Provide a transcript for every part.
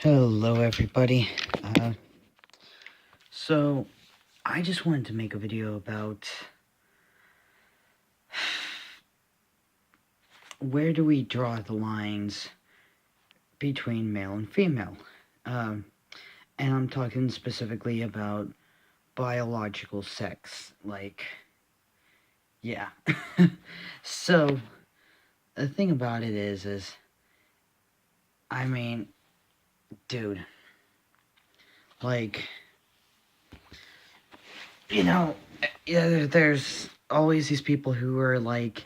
Hello, everybody. Uh, so, I just wanted to make a video about where do we draw the lines between male and female. Um, and I'm talking specifically about biological sex. Yeah. So, the thing about it is, I mean, dude, like, yeah, there's always these people who are like,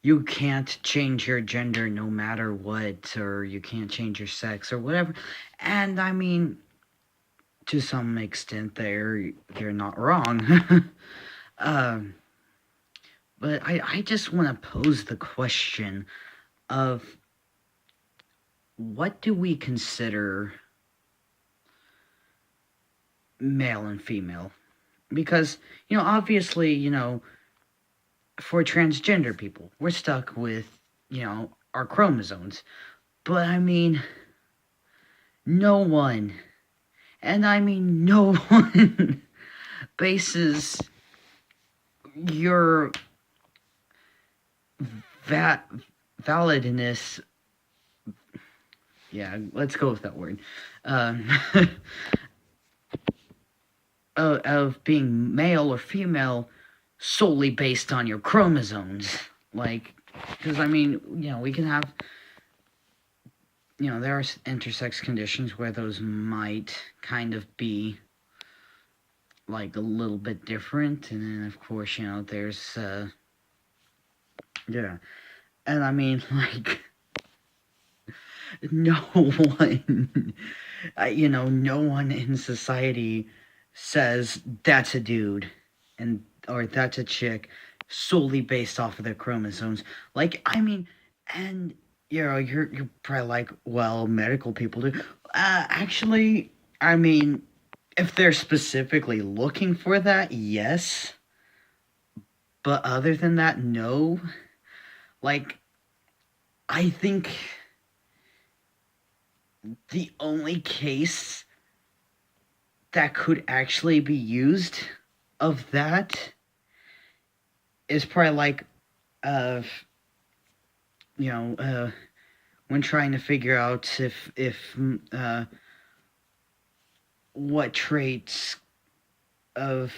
you can't change your gender no matter what, or you can't change your sex or whatever. And I mean, to some extent, they're not wrong. um, but I just want to pose the question of what do we consider male and female? Because obviously, for transgender people, we're stuck with our chromosomes. But I mean, no one, and I mean no one, bases your validness. Yeah, let's go with that word. Um, of being male or female solely based on your chromosomes. Because I mean, we can have, there are intersex conditions where those might kind of be like a little bit different, and then of course, there's yeah, and I mean, like, no one, no one in society says that's a dude or that's a chick solely based off of their chromosomes. Like, I mean, and you're probably like, well, medical people do. Actually, I mean, if they're specifically looking for that, yes. But other than that, no. Like, I think the only case that could actually be used of that is probably like, uh, when trying to figure out if what traits of,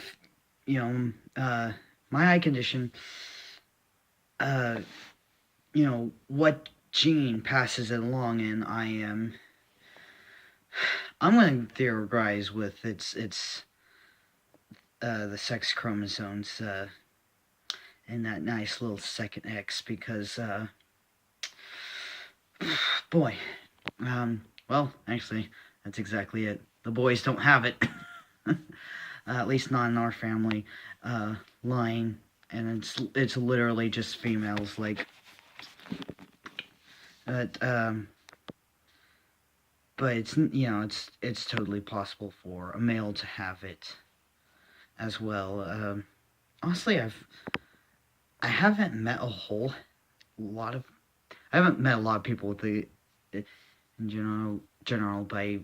my eye condition, uh, what gene passes it along, and I'm going to theorize with it's the sex chromosomes, and that nice little second X, because, boy, well, actually, that's exactly it. The boys don't have it. At least not in our family line, and it's literally just females. But but it's totally possible for a male to have it as well. Honestly, I haven't met a lot of I haven't met a lot of people with the in general by.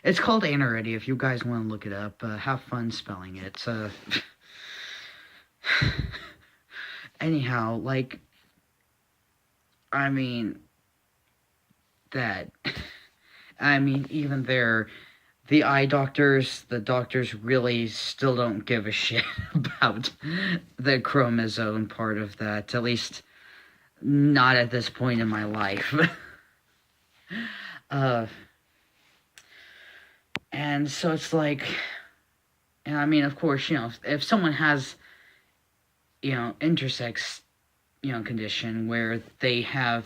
It's called anorexia. If you guys want to look it up, have fun spelling it. Anyhow, like, I mean, that. I mean, even the eye doctors, the doctors really still don't give a shit about the chromosome part of that. At least, not at this point in my life. And so it's like, and I mean, of course, if someone has, intersex, condition where they have,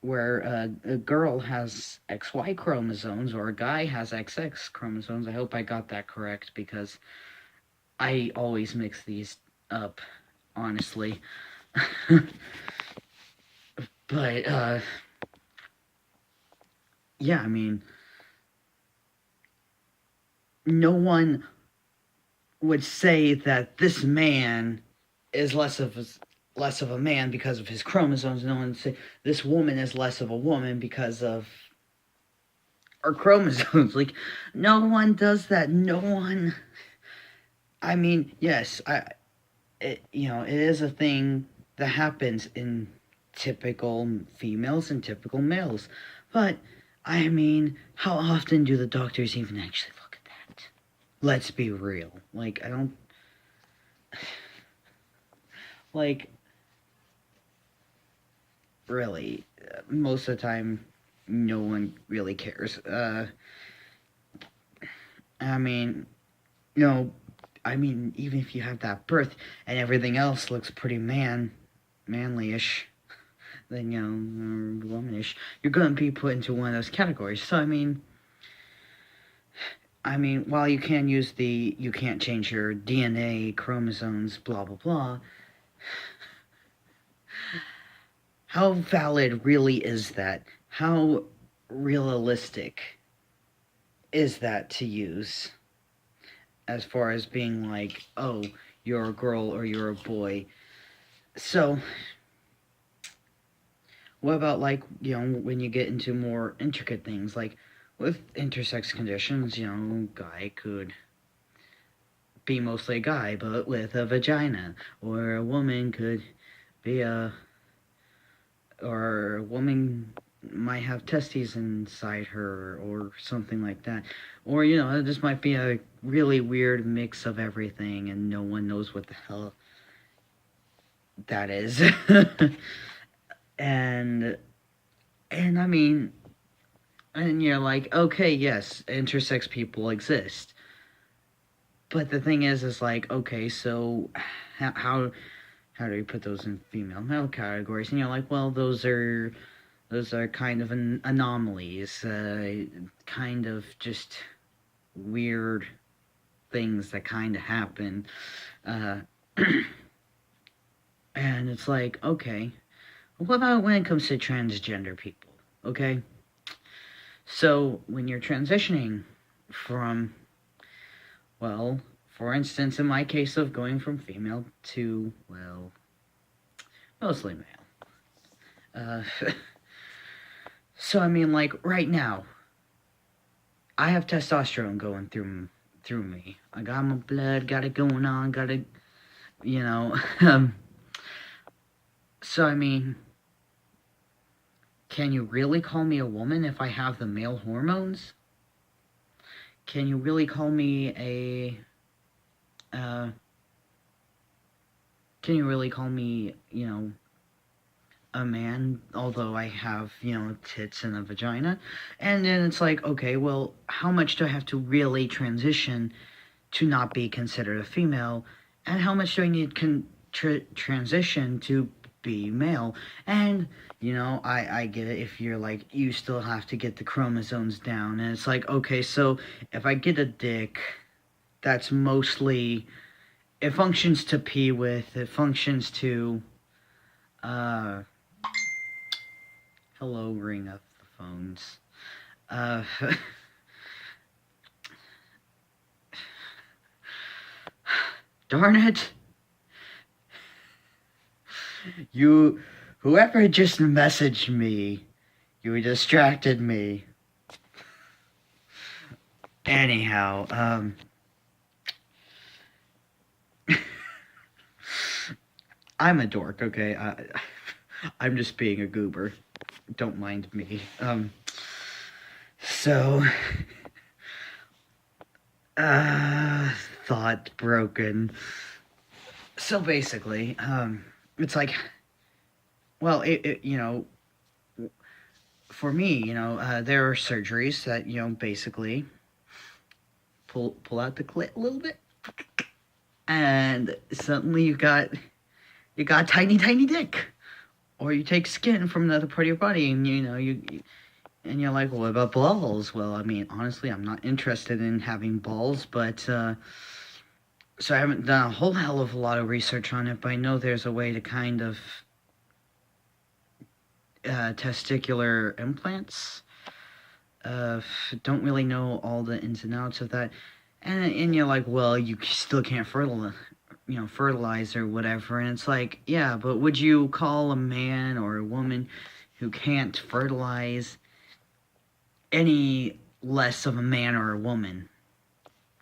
where a girl has XY chromosomes or a guy has XX chromosomes. I hope I got that correct, because I always mix these up, honestly. But, yeah, I mean, no one would say that this man is less of less of a man because of his chromosomes. No one say this woman is less of a woman because of her chromosomes. Like, no one does that. No one. I mean, yes, it is a thing that happens in typical females and typical males, but I mean, how often do the doctors even actually look at that? Let's be real. Like, I don't like really. Most of the time, no one really cares. I mean, you know, I mean, even if you have that birth and everything else looks pretty manly-ish, then or womanish, you're gonna be put into one of those categories. So I mean, while you can use you can't change your DNA, chromosomes, blah blah blah. How valid really is that? How realistic is that to use? As far as being like, oh, you're a girl or you're a boy. So, what about like, when you get into more intricate things, like with intersex conditions, guy could be mostly a guy, but with a vagina, or a woman could be or a woman might have testes inside her, or something like that. Or, it just might be a really weird mix of everything, and no one knows what the hell that is. and I mean, and you're like, okay, yes, intersex people exist. But the thing is like, okay, so how how do you put those in female male categories? And you're like, well, those are kind of anomalies, kind of just weird things that kind of happen. Uh, and it's like, okay, what about when it comes to transgender people? Okay, so when you're transitioning from, well, for instance, in my case of going from female to, well, mostly male. Uh, so I mean, like right now, I have testosterone going through me. I got my blood, got it going on, got it, you know. So I mean, can you really call me a woman if I have the male hormones? Can you really call me uh, can you really call me, a man, although I have, tits and a vagina? And then it's like, okay, well, how much do I have to really transition to not be considered a female? And how much do I need transition to be male? And, I get it if you're like, you still have to get the chromosomes down. And it's like, okay, so if I get a dick, that's mostly, it functions to pee with, it functions to, uh, hello, ring up the phones. Uh, darn it. Whoever just messaged me, you distracted me. Anyhow, I'm a dork, okay? I'm just being a goober. Don't mind me. So, thought broken. So basically, it's like, well, for me, there are surgeries that, basically pull out the clit a little bit, and suddenly you got tiny tiny dick. Or you take skin from another part of your body, and and you're like, well, what about balls? Well, I mean, honestly, I'm not interested in having balls, but so I haven't done a whole hell of a lot of research on it, but I know there's a way to kind of testicular implants. Don't really know all the ins and outs of that, and you're like, well, you still can't fertilize or whatever. And it's like, yeah, but would you call a man or a woman who can't fertilize any less of a man or a woman?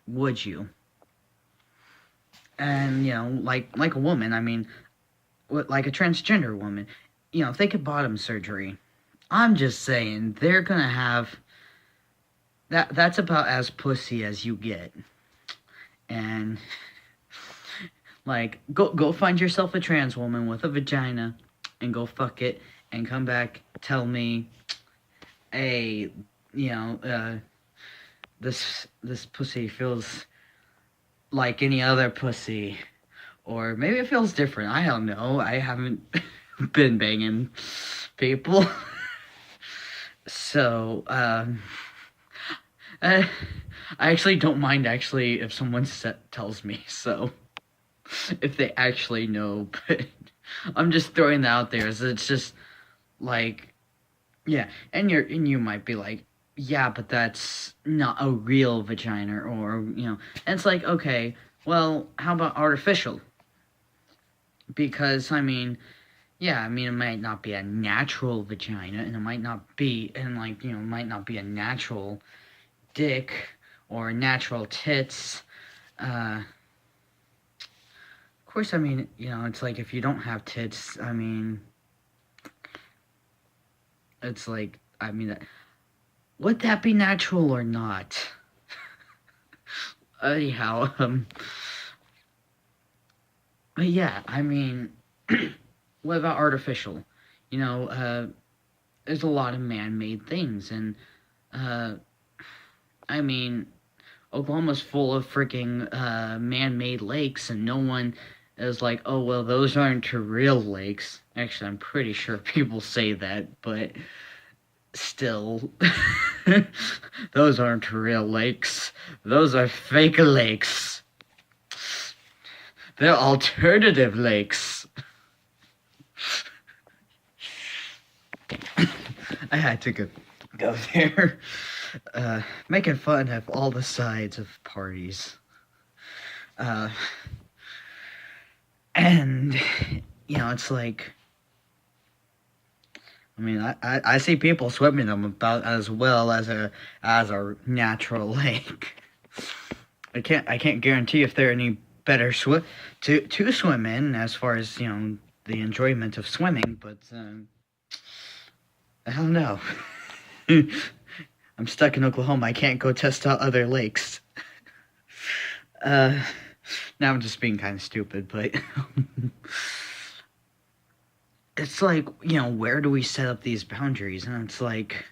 Would you? And like a woman, I mean, like a transgender woman, if they get bottom surgery, I'm just saying they're gonna have that's about as pussy as you get. And like, go find yourself a trans woman with a vagina and go fuck it and come back, tell me, hey, this pussy feels like any other pussy, or maybe it feels different. I don't know. I haven't been banging people. So I actually don't mind if someone tells me so, if they actually know. But I'm just throwing that out there. So it's just like, yeah, and you might be like, yeah, but that's not a real vagina, or and it's like, okay, well, how about artificial? Because I mean, yeah, I mean, it might not be a natural vagina, and it might not be, and like, it might not be a natural dick or natural tits. Of course, I mean, it's like, if you don't have tits, I mean, it's like, I mean, would that be natural or not? Anyhow, but yeah, I mean, what about artificial? There's a lot of man-made things, and I mean, Oklahoma's full of freaking man-made lakes, and no one is like, oh, well, those aren't real lakes. Actually, I'm pretty sure people say that, but still, those aren't real lakes. Those are fake lakes. They're alternative lakes. I had to go there. Making fun of all the sides of parties. And, it's like, I mean, I see people swimming them about as well as a natural lake. I can't guarantee if they're any better to swim in, as far as the enjoyment of swimming, but I don't know. I'm stuck in Oklahoma. I can't go test out other lakes. Now I'm just being kind of stupid, but it's like, where do we set up these boundaries? And it's like,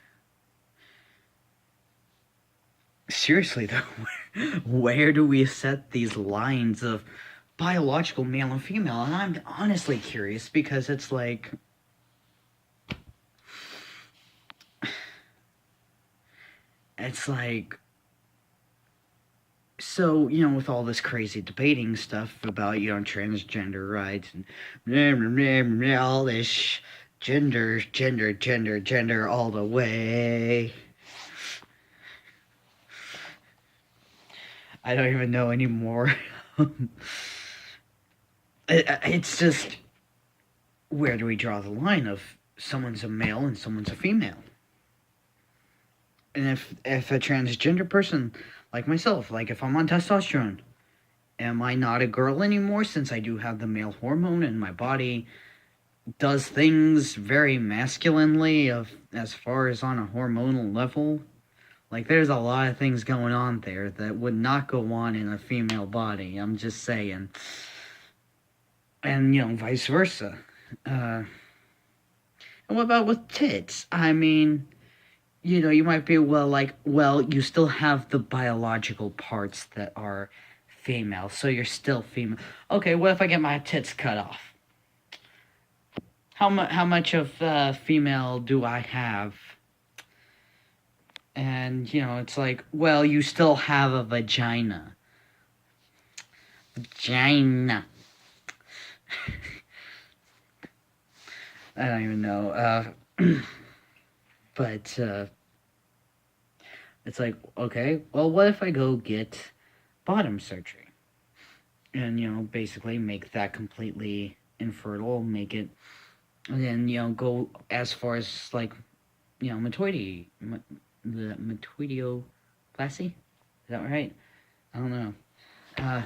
seriously though, where do we set these lines of biological male and female? And I'm honestly curious, because it's like, so, with all this crazy debating stuff about, transgender rights and blah, blah, blah, blah, all this gender all the way. I don't even know anymore. It's just, where do we draw the line of someone's a male and someone's a female? And if a transgender person like myself, like if I'm on testosterone, am I not a girl anymore, since I do have the male hormone and my body does things very masculinely as far as on a hormonal level? Like, there's a lot of things going on there that would not go on in a female body. I'm just saying. And, vice versa. And what about with tits? I mean, you might be, well, you still have the biological parts that are female, so you're still female. Okay, what if I get my tits cut off? How much of female do I have? And, it's like, well, you still have a vagina. Vagina. I don't even know. But, it's like, okay, well, what if I go get bottom surgery? and basically make that completely infertile, make it, and then go as far as like the metoidioplasty. Is that right? I don't know. Uh,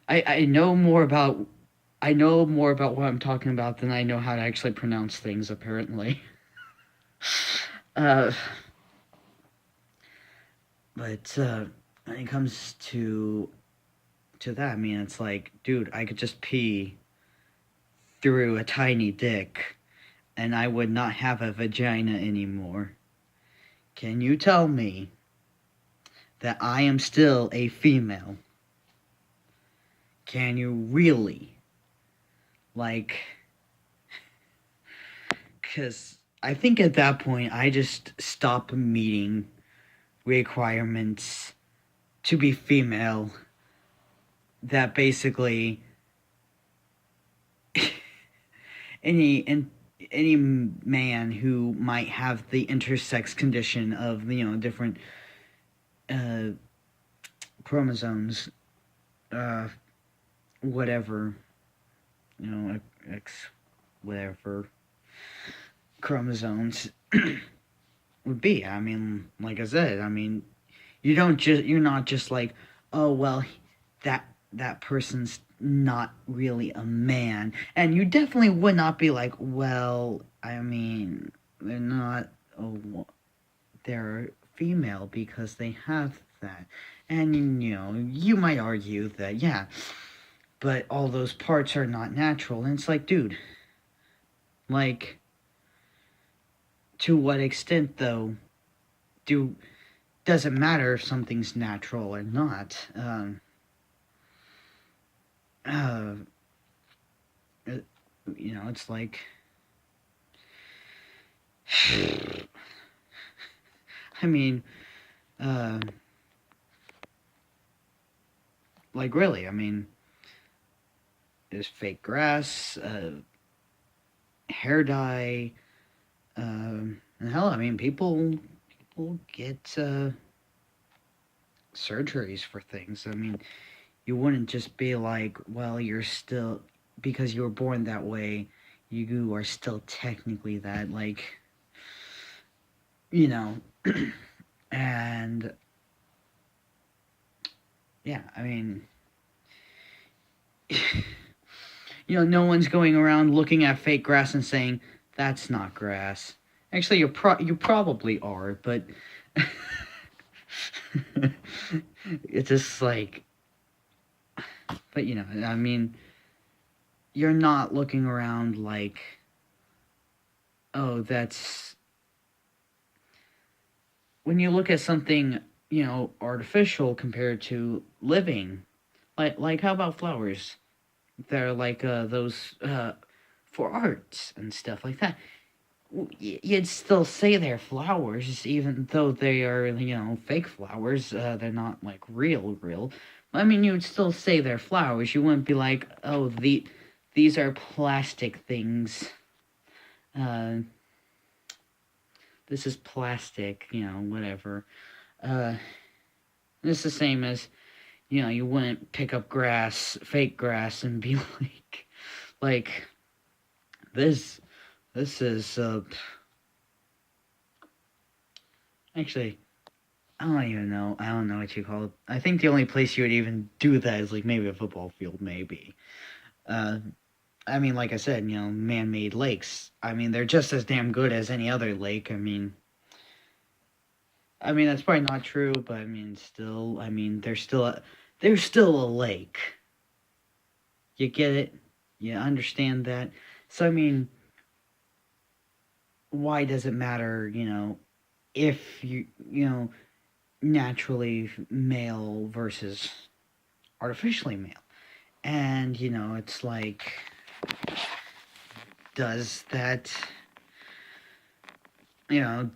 I know more about what I'm talking about than I know how to actually pronounce things. Apparently, uh, but when it comes to that, I mean, it's like, dude, I could just pee through a tiny dick, and I would not have a vagina anymore. Can you tell me that I am still a female? Can you really? Like, because I think at that point I just stop meeting requirements to be female that basically any and any man who might have the intersex condition of different uh, chromosomes, uh, whatever, X whatever chromosomes would be. I mean, like I said, I mean, you're not just like, oh well, that person's not really a man, and you definitely would not be like, well, I mean, they're not, oh, they're female because they have that, and you might argue that, yeah, but all those parts are not natural, and it's like, dude, like, to what extent though do doesn't matter if something's natural or not. Uh, it's like, I mean, uh, like really, I mean, there's fake grass, hair dye, and hell, I mean, people get surgeries for things. I mean, you wouldn't just be like, well, you're still, because you were born that way, you are still technically that, like, and yeah, I mean, no one's going around looking at fake grass and saying that's not grass. Actually, you probably are, but it's just like, but I mean, you're not looking around like, oh, that's when you look at something, artificial compared to living. Like how about flowers? They're like those for arts and stuff like that. You'd still say they're flowers, even though they are, fake flowers. They're not like real. I mean, you would still say they're flowers. You wouldn't be like, oh, these are plastic things. Uh, this is plastic, whatever. Uh, it's the same as, you wouldn't pick up grass, fake grass, and be like this. This is actually, I don't even know. I don't know what you call it. I think the only place you would even do that is like maybe a football field, maybe. Uh, I mean, like I said, man-made lakes. I mean, they're just as damn good as any other lake. I mean that's probably not true, but I mean, still, I mean, there's still a lake. You get it? You understand that? So I mean, why does it matter? If naturally male versus artificially male. And, it's like, does that,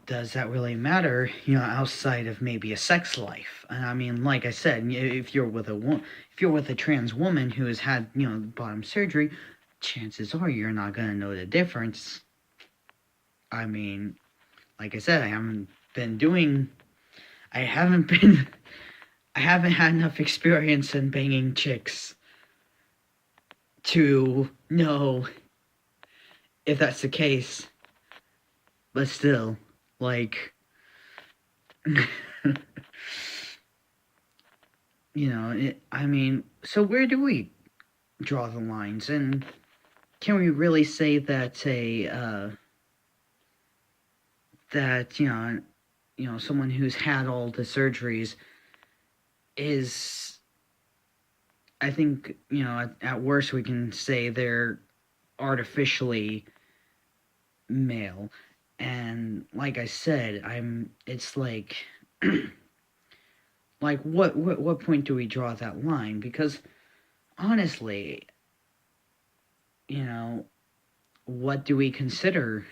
does that really matter, outside of maybe a sex life? And I mean, like I said, if you're with a trans woman who has had, bottom surgery, chances are you're not going to know the difference. I mean, like I said, I haven't been I haven't had enough experience in banging chicks to know if that's the case. But still, like, I mean, so where do we draw the lines? And can we really say that someone who's had all the surgeries is, I think, at worst we can say they're artificially male. And like I said, it's like, like what point do we draw that line? Because honestly, what do we consider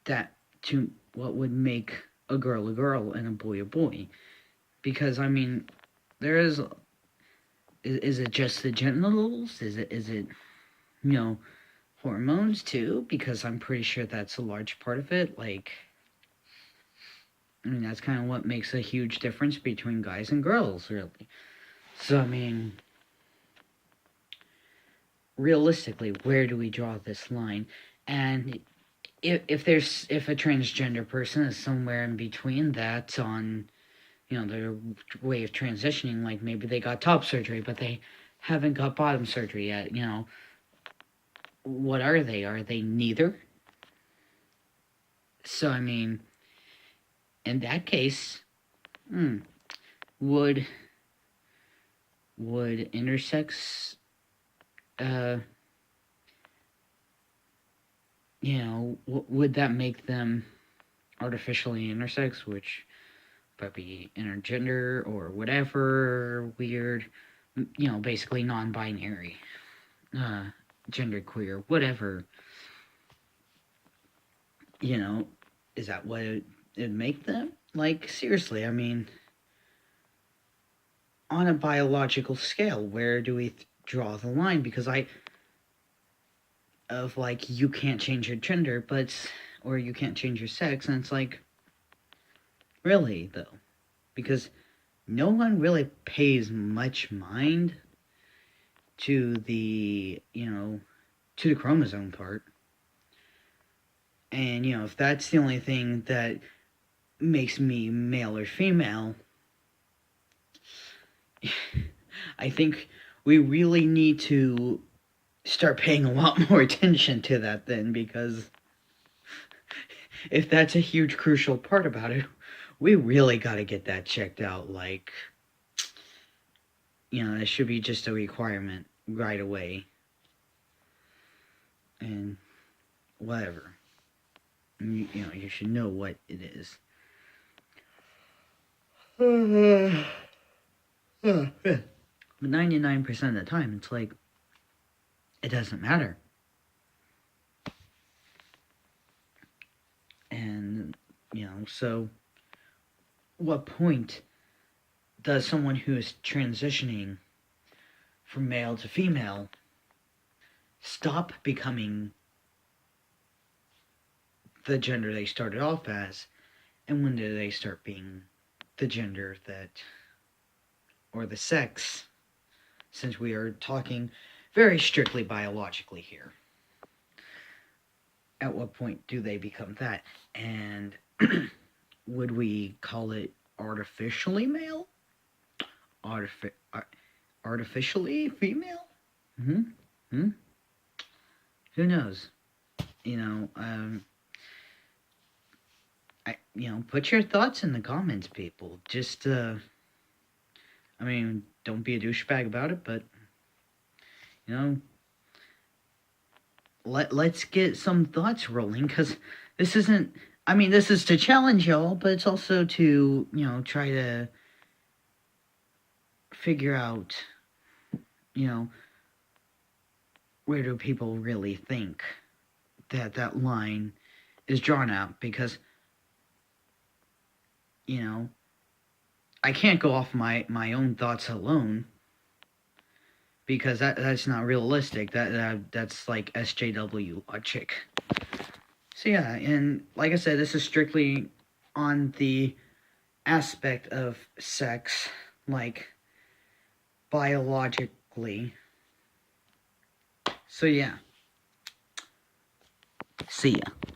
that to what would make a girl and a boy? Because I mean, there is it just the genitals? Is it hormones too? Because I'm pretty sure that's a large part of it. Like, I mean, that's kind of what makes a huge difference between guys and girls, really. So I mean, realistically, where do we draw this line? And if a transgender person is somewhere in between that on their way of transitioning, like maybe they got top surgery but they haven't got bottom surgery yet, what are they? Are they neither? So I mean, in that case, would intersex would that make them artificially intersex, which might be intergender or whatever weird, basically non-binary, genderqueer, whatever. Is that what it'd make them? Like, seriously, I mean, on a biological scale, where do we draw the line? Because you can't change your gender, or you can't change your sex, and it's like, really, though? Because no one really pays much mind to the chromosome part. And, if that's the only thing that makes me male or female, I think we really need to start paying a lot more attention to that then, because if that's a huge crucial part about it, we really got to get that checked out. Like, it should be just a requirement right away. And whatever. You should know what it is. But 99% of the time, it's like, it doesn't matter. And, so what point does someone who is transitioning from male to female stop becoming the gender they started off as, and when do they start being the gender or the sex, since we are talking very strictly biologically here? At what point do they become that? And would we call it artificially male? Artificially female? Who knows? Put your thoughts in the comments, people. Just, I mean, don't be a douchebag about it, but, let's get some thoughts rolling, because this isn't, I mean, this is to challenge y'all, but it's also to, try to figure out, where do people really think that line is drawn out, because, I can't go off my own thoughts alone, because that's not realistic. That's like SJW logic. So yeah, and like I said, this is strictly on the aspect of sex, like biologically. So yeah. See ya.